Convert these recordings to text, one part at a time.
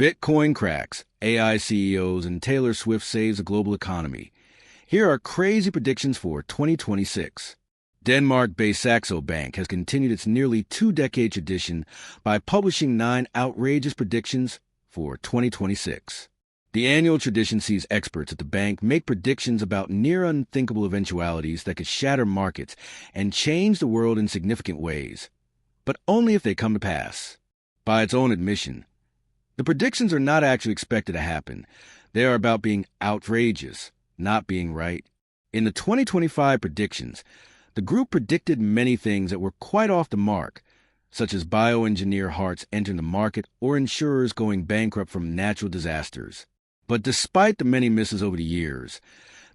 Bitcoin cracks, AI CEOs, and Taylor Swift saves the global economy. Here are crazy predictions for 2026. Denmark-based Saxo Bank has continued its nearly two-decade tradition by publishing 9 outrageous predictions for 2026. The annual tradition sees experts at the bank make predictions about near unthinkable eventualities that could shatter markets and change the world in significant ways, but only if they come to pass. By its own admission, the predictions are not actually expected to happen. They are about being outrageous, not being right. In the 2025 predictions, the group predicted many things that were quite off the mark, such as bioengineer hearts entering the market or insurers going bankrupt from natural disasters. But despite the many misses over the years,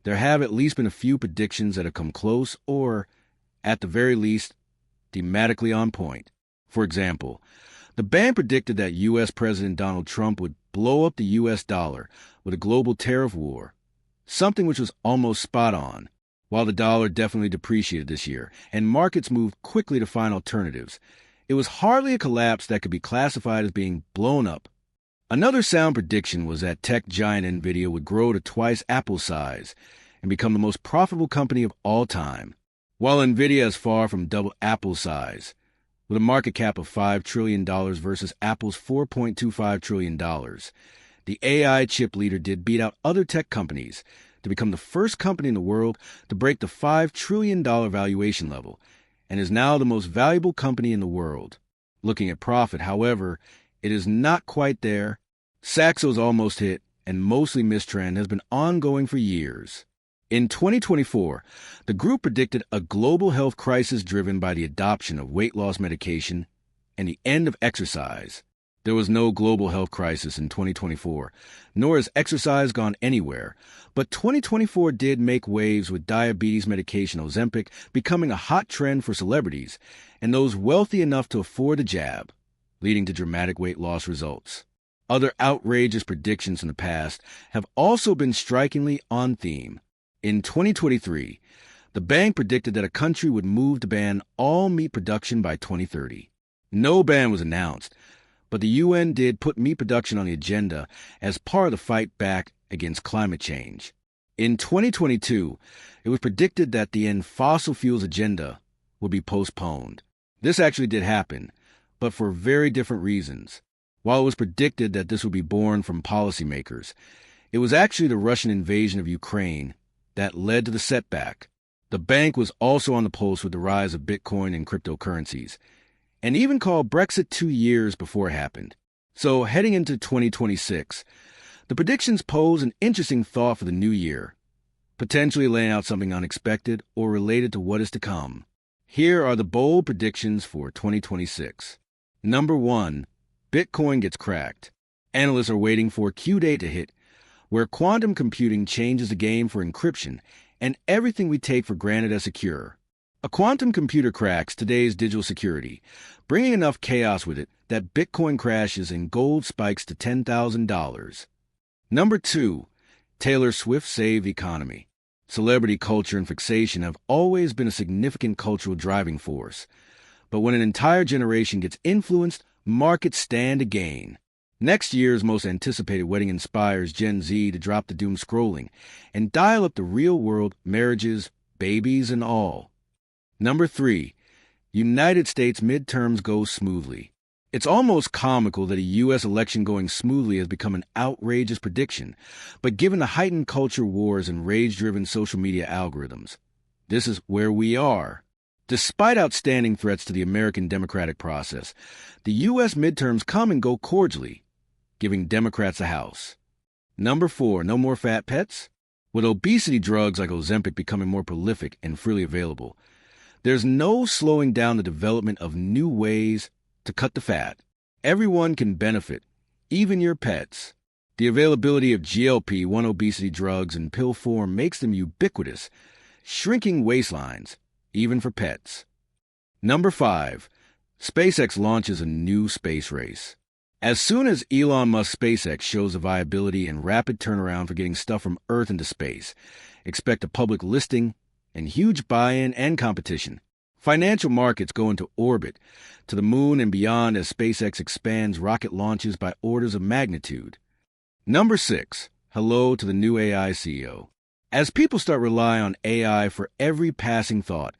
there have at least been a few predictions that have come close or, at the very least, thematically on point. For example, the bank predicted that U.S. President Donald Trump would blow up the U.S. dollar with a global tariff war, something which was almost spot on. While the dollar definitely depreciated this year and markets moved quickly to find alternatives, it was hardly a collapse that could be classified as being blown up. Another sound prediction was that tech giant NVIDIA would grow to twice Apple's size and become the most profitable company of all time. While NVIDIA is far from double Apple's size, with a market cap of $5 trillion versus Apple's $4.25 trillion, the AI chip leader did beat out other tech companies to become the first company in the world to break the $5 trillion valuation level and is now the most valuable company in the world. Looking at profit, however, it is not quite there. Saxo's almost hit and mostly missed trend has been ongoing for years. In 2024, the group predicted a global health crisis driven by the adoption of weight loss medication and the end of exercise. There was no global health crisis in 2024, nor has exercise gone anywhere, but 2024 did make waves with diabetes medication Ozempic becoming a hot trend for celebrities and those wealthy enough to afford the jab, leading to dramatic weight loss results. Other outrageous predictions in the past have also been strikingly on theme. In 2023, the bank predicted that a country would move to ban all meat production by 2030. No ban was announced, but the UN did put meat production on the agenda as part of the fight back against climate change. In 2022, it was predicted that the end fossil fuels agenda would be postponed. This actually did happen, but for very different reasons. While it was predicted that this would be born from policymakers, it was actually the Russian invasion of Ukraine that led to the setback. The bank was also on the pulse with the rise of Bitcoin and cryptocurrencies, and even called Brexit 2 years before it happened. So heading into 2026, the predictions pose an interesting thought for the new year, potentially laying out something unexpected or related to what is to come. Here are the bold predictions for 2026. Number 1, Bitcoin gets cracked. Analysts are waiting for Q date to hit, where quantum computing changes the game for encryption and everything we take for granted as secure. A quantum computer cracks today's digital security, bringing enough chaos with it that Bitcoin crashes and gold spikes to $10,000. Number 2, Taylor Swift saved the economy. Celebrity culture and fixation have always been a significant cultural driving force, but when an entire generation gets influenced, markets stand to gain. Next year's most anticipated wedding inspires Gen Z to drop the doom scrolling and dial up the real world marriages, babies, and all. Number 3, United States midterms go smoothly. It's almost comical that a U.S. election going smoothly has become an outrageous prediction, but given the heightened culture wars and rage-driven social media algorithms, this is where we are. Despite outstanding threats to the American democratic process, the U.S. midterms come and go cordially, giving Democrats a house. Number 4, no more fat pets? With obesity drugs like Ozempic becoming more prolific and freely available, there's no slowing down the development of new ways to cut the fat. Everyone can benefit, even your pets. The availability of GLP-1 obesity drugs in pill form makes them ubiquitous, shrinking waistlines, even for pets. Number 5, SpaceX launches a new space race. As soon as Elon Musk's SpaceX shows the viability and rapid turnaround for getting stuff from Earth into space, expect a public listing and huge buy-in and competition. Financial markets go into orbit, to the moon and beyond as SpaceX expands rocket launches by orders of magnitude. Number 6. Hello to the new AI CEO. As people start relying on AI for every passing thought,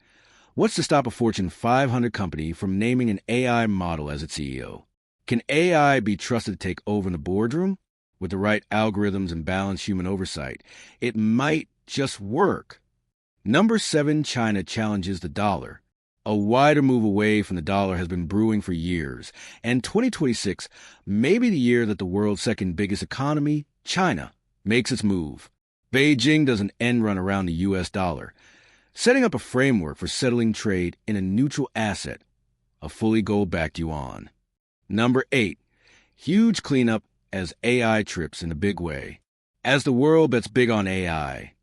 what's to stop a Fortune 500 company from naming an AI model as its CEO? Can AI be trusted to take over in the boardroom? With the right algorithms and balanced human oversight, it might just work. Number 7. China challenges the dollar. A wider move away from the dollar has been brewing for years, and 2026 may be the year that the world's second biggest economy, China, makes its move. Beijing does an end run around the U.S. dollar, setting up a framework for settling trade in a neutral asset, a fully gold-backed yuan. Number 8. Huge cleanup as AI trips in a big way. As the world bets big on AI,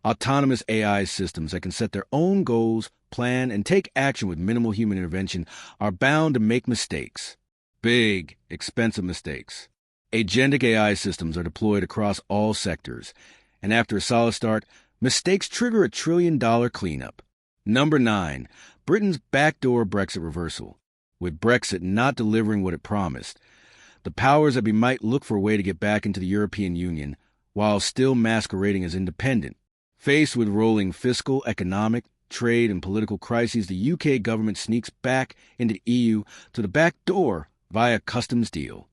autonomous AI systems that can set their own goals, plan, and take action with minimal human intervention are bound to make mistakes. Big, expensive mistakes. Agentic AI systems are deployed across all sectors, and after a solid start, mistakes trigger a $1 trillion cleanup. Number 9. Britain's backdoor Brexit reversal. With Brexit not delivering what it promised, the powers that be might look for a way to get back into the European Union while still masquerading as independent. Faced with rolling fiscal, economic, trade, and political crises, the UK government sneaks back into the EU to the back door via customs deal.